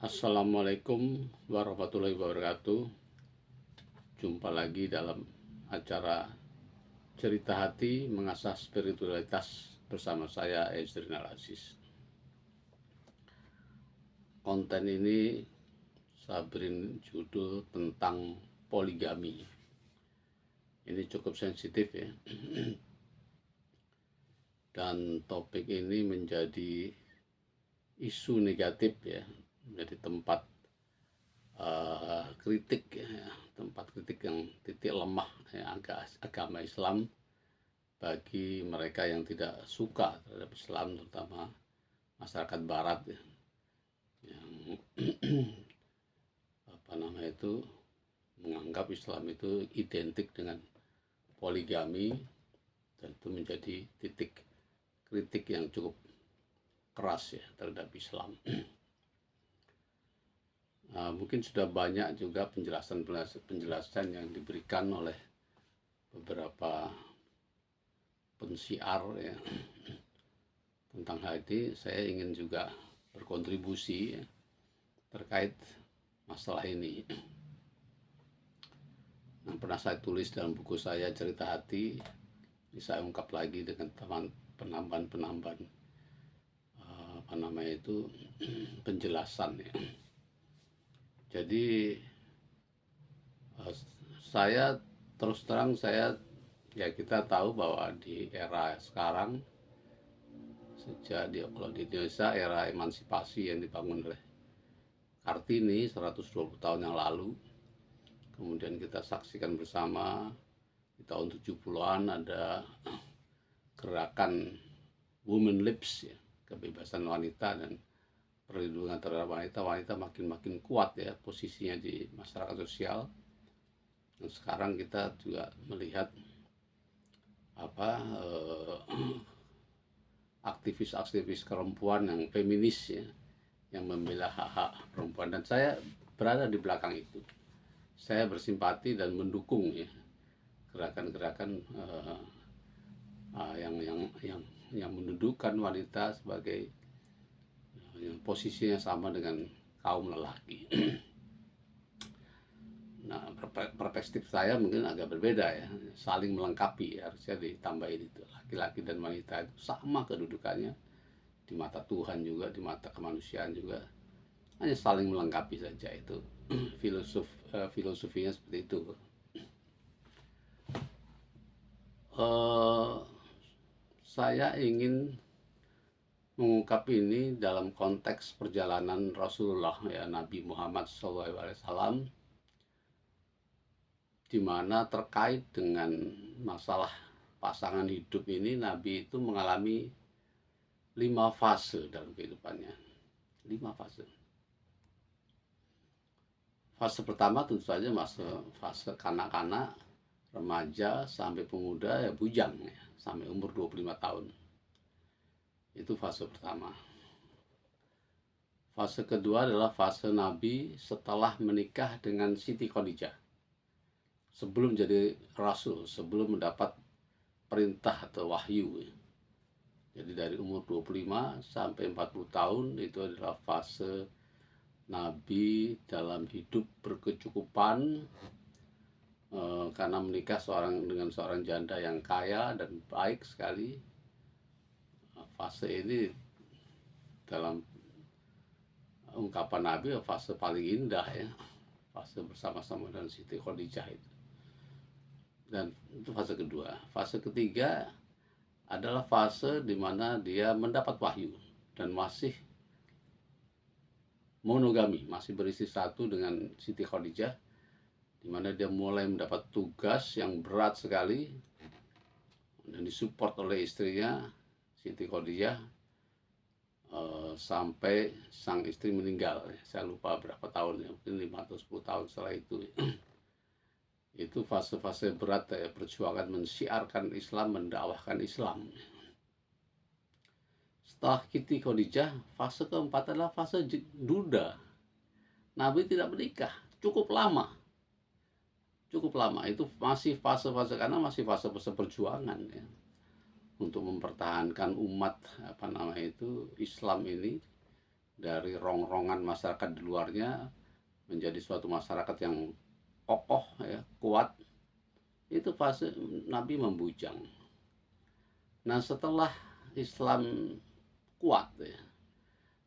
Assalamualaikum warahmatullahi wabarakatuh. Jumpa lagi dalam acara Cerita Hati Mengasah Spiritualitas bersama saya Ezrinal Aziz. Konten ini saya beri judul tentang poligami. Ini cukup sensitif ya. Dan topik ini menjadi isu negatif ya, menjadi tempat kritik ya, tempat kritik yang titik lemah ya, agama Islam bagi mereka yang tidak suka terhadap Islam, terutama masyarakat Barat ya, yang menganggap Islam itu identik dengan poligami, dan itu menjadi titik kritik yang cukup keras ya terhadap Islam. Mungkin sudah banyak juga penjelasan yang diberikan oleh beberapa pensiar ya tentang hal ini. Saya ingin juga berkontribusi ya, terkait masalah ini. Yang pernah saya tulis dalam buku saya Cerita Hati, ini saya ungkap lagi dengan penambahan penjelasan ya. Jadi saya terus terang kita tahu bahwa di era sekarang, kalau di Indonesia era emansipasi yang dibangun oleh Kartini 120 tahun yang lalu, kemudian kita saksikan bersama di tahun 70-an ada gerakan Women Lips ya, kebebasan wanita dan perlindungan terhadap wanita makin kuat ya posisinya di masyarakat sosial. Dan sekarang kita juga melihat aktivis-aktivis perempuan yang feminis ya, yang membela hak-hak perempuan, dan saya berada di belakang itu. Saya bersimpati dan mendukung ya gerakan-gerakan yang mendudukan wanita sebagai posisinya sama dengan kaum lelaki. Nah, perspektif saya mungkin agak berbeda ya, saling melengkapi, harusnya ditambahin itu. Laki-laki dan wanita itu sama kedudukannya di mata Tuhan juga, di mata kemanusiaan juga, hanya saling melengkapi saja. Itu filosofinya seperti itu. Saya ingin mengungkap ini dalam konteks perjalanan Rasulullah ya, Nabi Muhammad SAW, di mana terkait dengan masalah pasangan hidup ini, Nabi itu mengalami 5 fase dalam kehidupannya. 5 fase. Fase pertama tentu saja fase kanak-kanak, remaja sampai pemuda ya, bujang ya, sampai umur 25 tahun. Itu fase pertama. Fase kedua adalah fase Nabi setelah menikah dengan Siti Khadijah, sebelum jadi Rasul, sebelum mendapat perintah atau wahyu. Jadi dari umur 25 sampai 40 tahun itu adalah fase Nabi dalam hidup berkecukupan, karena menikah dengan seorang janda yang kaya dan baik sekali. Fase ini dalam ungkapan Nabi fase paling indah ya, fase bersama-sama dengan Siti Khadijah itu. Dan itu fase kedua. Fase ketiga adalah fase di mana dia mendapat wahyu dan masih monogami, masih beristri satu dengan Siti Khadijah, di mana dia mulai mendapat tugas yang berat sekali dan disupport oleh istrinya Siti Khadijah sampai sang istri meninggal. Saya lupa berapa tahun ya, mungkin 5 atau 10 tahun setelah itu. Itu fase-fase berat ya, perjuangan mensiarkan Islam, mendakwahkan Islam. Setelah Siti Khadijah, fase keempat adalah fase duda. Nabi tidak menikah cukup lama. Itu masih fase-fase, karena masih fase-fase perjuangan ya, untuk mempertahankan umat Islam ini dari rongrongan masyarakat di luarnya menjadi suatu masyarakat yang kokoh, ya, kuat. Itu fase Nabi membujang. Nah, setelah Islam kuat, ya,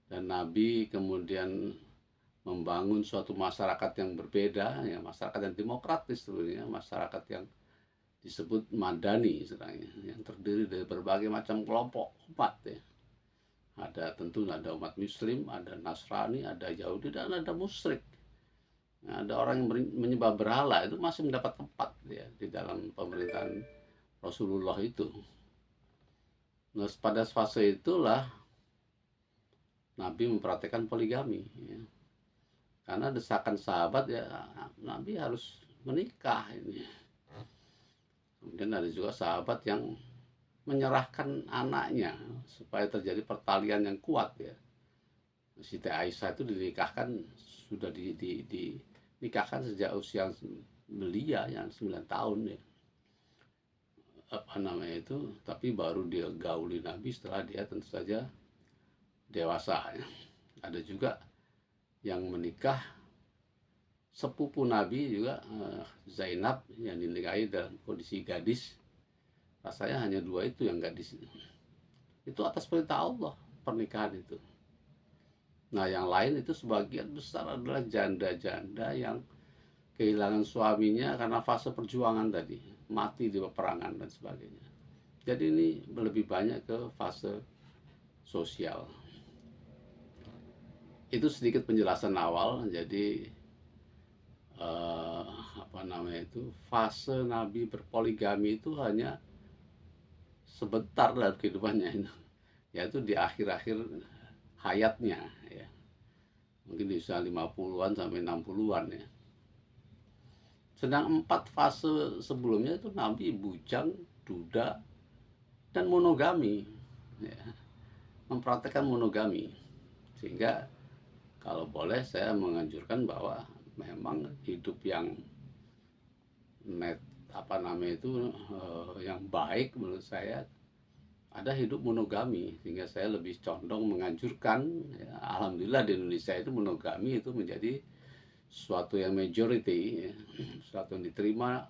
dan Nabi kemudian membangun suatu masyarakat yang berbeda, ya, masyarakat yang demokratis sebenarnya, masyarakat yang disebut madani istilahnya, yang terdiri dari berbagai macam kelompok umat, ya. Tentu ada umat Muslim, ada Nasrani, ada Yahudi, dan ada musyrik. Nah, ada orang yang menyembah berhala, itu masih mendapat tempat, ya, di dalam pemerintahan Rasulullah itu. Nah, pada fase itulah Nabi memperhatikan poligami, ya. Karena desakan sahabat, ya, Nabi harus menikah ini. Kemudian ada juga sahabat yang menyerahkan anaknya supaya terjadi pertalian yang kuat, ya. Siti Aisyah itu sudah dinikahkan sejak usia belia yang 9 tahun, ya. Apa namanya itu, tapi baru dia gauli Nabi setelah dia tentu saja dewasa, ya. Ada juga yang menikah sepupu Nabi juga, Zainab, yang dinikahi dalam kondisi gadis. Rasanya hanya 2 itu yang gadis. Itu atas perintah Allah pernikahan itu. Nah, yang lain itu sebagian besar adalah janda-janda yang kehilangan suaminya karena fase perjuangan tadi, mati di peperangan dan sebagainya. Jadi ini lebih banyak ke fase sosial. Itu sedikit penjelasan awal. Jadi fase Nabi berpoligami itu hanya sebentar dalam kehidupannya itu, yaitu di akhir-akhir hayatnya, ya. Mungkin di usia 50-an sampai 60-an, ya. Sedang 4 fase sebelumnya itu Nabi bujang, duda, dan monogami, ya. Mempraktekkan monogami. Sehingga kalau boleh saya menganjurkan bahwa memang hidup yang yang baik menurut saya ada hidup monogami, sehingga saya lebih condong menganjurkan, ya. Alhamdulillah di Indonesia itu monogami itu menjadi suatu yang majority, ya, suatu yang diterima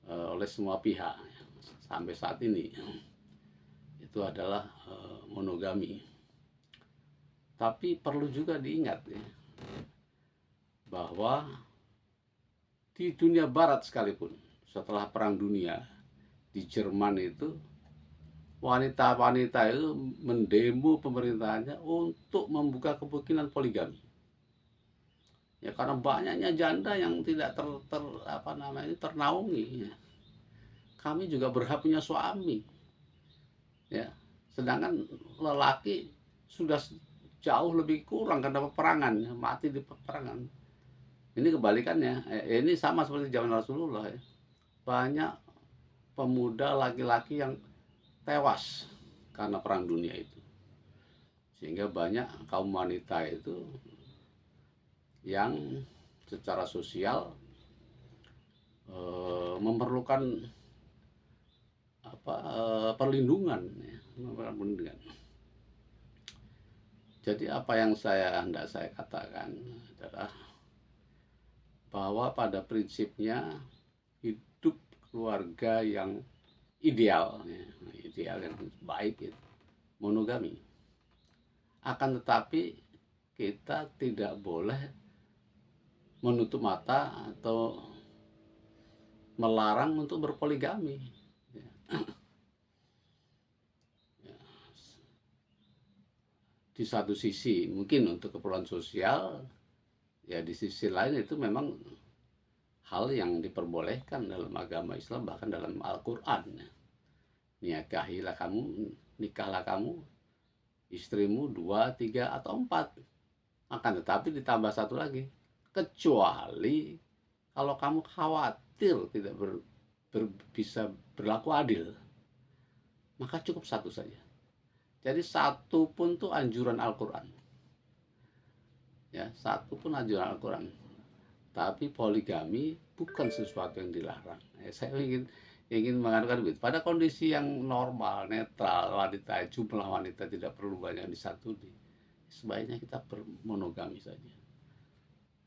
oleh semua pihak, ya, sampai saat ini. Itu adalah monogami. Tapi perlu juga diingat, ya, bahwa di dunia barat sekalipun setelah Perang Dunia di Jerman itu wanita-wanita itu mendemo pemerintahannya untuk membuka kemungkinan poligami. Ya, karena banyaknya janda yang tidak ternaungi. Ya. Kami juga berhak punya suami. Ya. Sedangkan lelaki sudah jauh lebih kurang karena peperangan, mati di peperangan. Ini kebalikannya. Ini sama seperti zaman Rasulullah, ya. Banyak pemuda laki-laki yang tewas karena perang dunia itu, sehingga banyak kaum wanita itu yang secara sosial memerlukan perlindungan, ya, Jadi apa yang hendak saya katakan adalah bahwa pada prinsipnya hidup keluarga yang ideal, ya, yang baik itu monogami. Akan tetapi kita tidak boleh menutup mata atau melarang untuk berpoligami, ya. Di satu sisi mungkin untuk keperluan sosial, ya, di sisi lain itu memang hal yang diperbolehkan dalam agama Islam, bahkan dalam Al-Quran. Nikahlah kamu istrimu 2, 3, atau 4. Akan tetapi ditambah satu lagi, kecuali kalau kamu khawatir tidak bisa berlaku adil, maka cukup 1 saja. Jadi 1 pun tuh anjuran Al-Quran, ya, 1 pun anjuran Al-Quran. Tapi poligami bukan sesuatu yang dilarang. Saya ingin mengatakan begitu. Pada kondisi yang normal, netral, jumlah wanita tidak perlu banyak disatuni. sebaiknya kita bermonogami saja.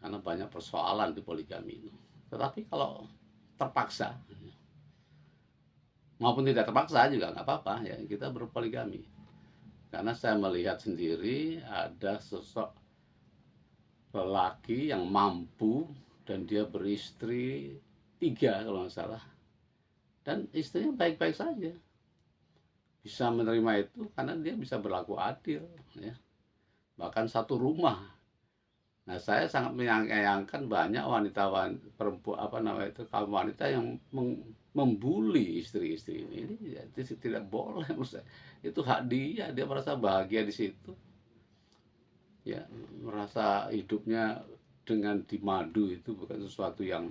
Karena banyak persoalan di poligami itu. Tetapi kalau terpaksa, maupun tidak terpaksa juga nggak apa-apa ya, kita berpoligami. Karena saya melihat sendiri ada sosok lelaki yang mampu dan dia beristri 3 kalau nggak salah, dan istrinya baik-baik saja, bisa menerima itu karena dia bisa berlaku adil ya, bahkan satu rumah. Nah, saya sangat menyayangkan banyak wanita perempuan kaum wanita yang membuli istri-istri ini ya, tidak boleh. Maksudnya, itu hak dia merasa bahagia di situ ya, merasa hidupnya dengan dimadu itu bukan sesuatu yang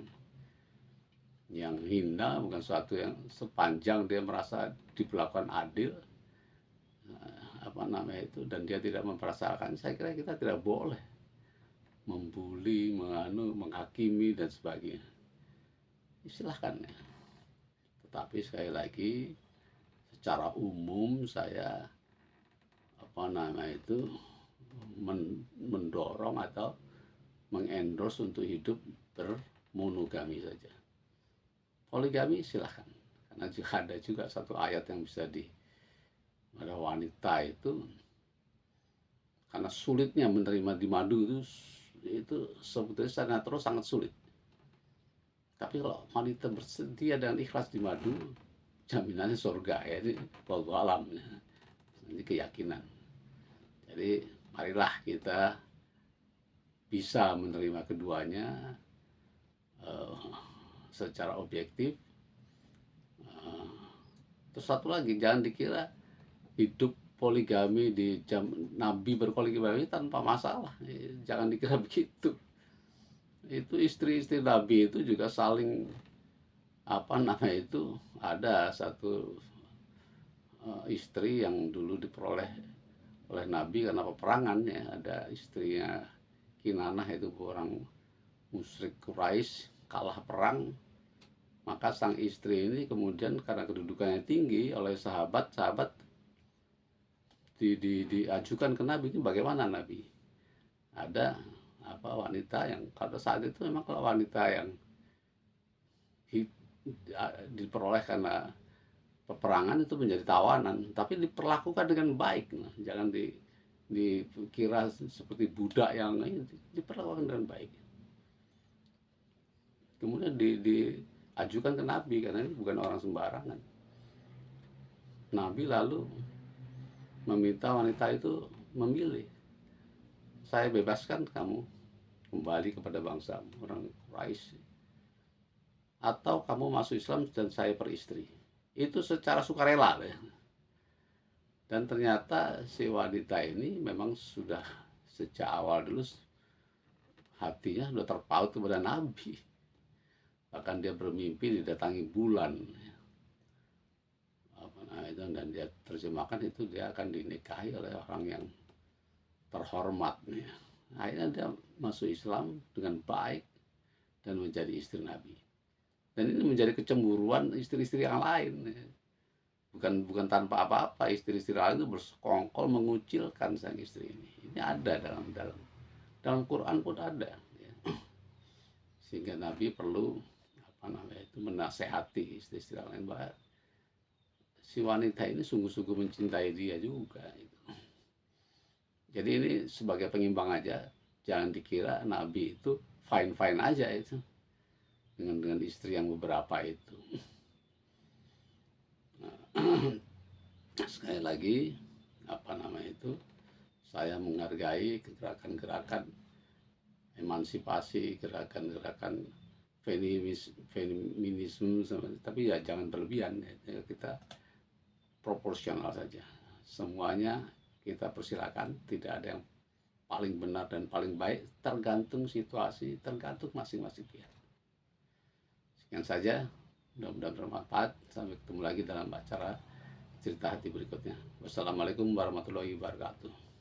hina, bukan sesuatu yang sepanjang dia merasa diperlakukan adil, dan dia tidak memperasaan. Saya kira kita tidak boleh membuli, menghakimi dan sebagainya. Silahkan ya. Tetapi sekali lagi, secara umum saya mendorong atau mengendorse untuk hidup bermonogami saja. Poligami silahkan, karena ada juga satu ayat yang bisa pada wanita itu, karena sulitnya menerima di madu itu sebetulnya sangat sulit. Tapi kalau wanita bersedia dan ikhlas di madu, jaminannya surga ya. Ini wallahu alam, ini keyakinan. Jadi marilah kita bisa menerima keduanya secara objektif. Terus satu lagi, jangan dikira hidup poligami di Nabi berpoligami tanpa masalah. Jangan dikira begitu. Itu istri-istri Nabi itu juga saling ada satu istri yang dulu diperoleh oleh Nabi karena peperangan ya. Ada istrinya Kinanah, itu orang musyrik Quraisy, kalah perang. Maka sang istri ini kemudian karena kedudukannya tinggi oleh sahabat diajukan ke Nabi. Ini bagaimana Nabi? Ada wanita yang pada saat itu memang kalau wanita yang diperoleh karena peperangan itu menjadi tawanan, tapi diperlakukan dengan baik. Nah, jangan dikira seperti budak yang diperlakukan dengan baik. Kemudian diajukan ke Nabi karena ini bukan orang sembarangan. Nabi lalu meminta wanita itu memilih, saya bebaskan kamu kembali kepada bangsa orang Quraisy, atau kamu masuk Islam dan saya peristri. Itu secara sukarela ya. Dan ternyata si wanita ini memang sudah sejak awal dulu hatinya sudah terpaut kepada Nabi. Bahkan dia bermimpi didatangi bulan. Dan dia terjemahkan itu dia akan dinikahi oleh orang yang terhormat. Akhirnya dia masuk Islam dengan baik dan menjadi istri Nabi. Dan ini menjadi kecemburuan istri-istri yang lain. Bukan tanpa apa-apa, istri-istri lain itu bersekongkol mengucilkan sang istri ini. Ini ada dalam Quran pun ada. Sehingga Nabi perlu menasehati istri-istri lain bahwa si wanita ini sungguh-sungguh mencintai dia juga. Jadi ini sebagai pengimbang aja, jangan dikira Nabi itu fine-fine aja itu dengan istri yang beberapa itu. Sekali lagi saya menghargai gerakan-gerakan emansipasi, gerakan-gerakan feminisme, tapi ya jangan berlebihan ya. Kita proporsional saja, semuanya kita persilakan, tidak ada yang paling benar dan paling baik, tergantung situasi, tergantung masing-masing pihak. Sekian saja, mudah-mudahan bermanfaat. Sampai ketemu lagi dalam acara Cerita Hati berikutnya. Wassalamualaikum warahmatullahi wabarakatuh.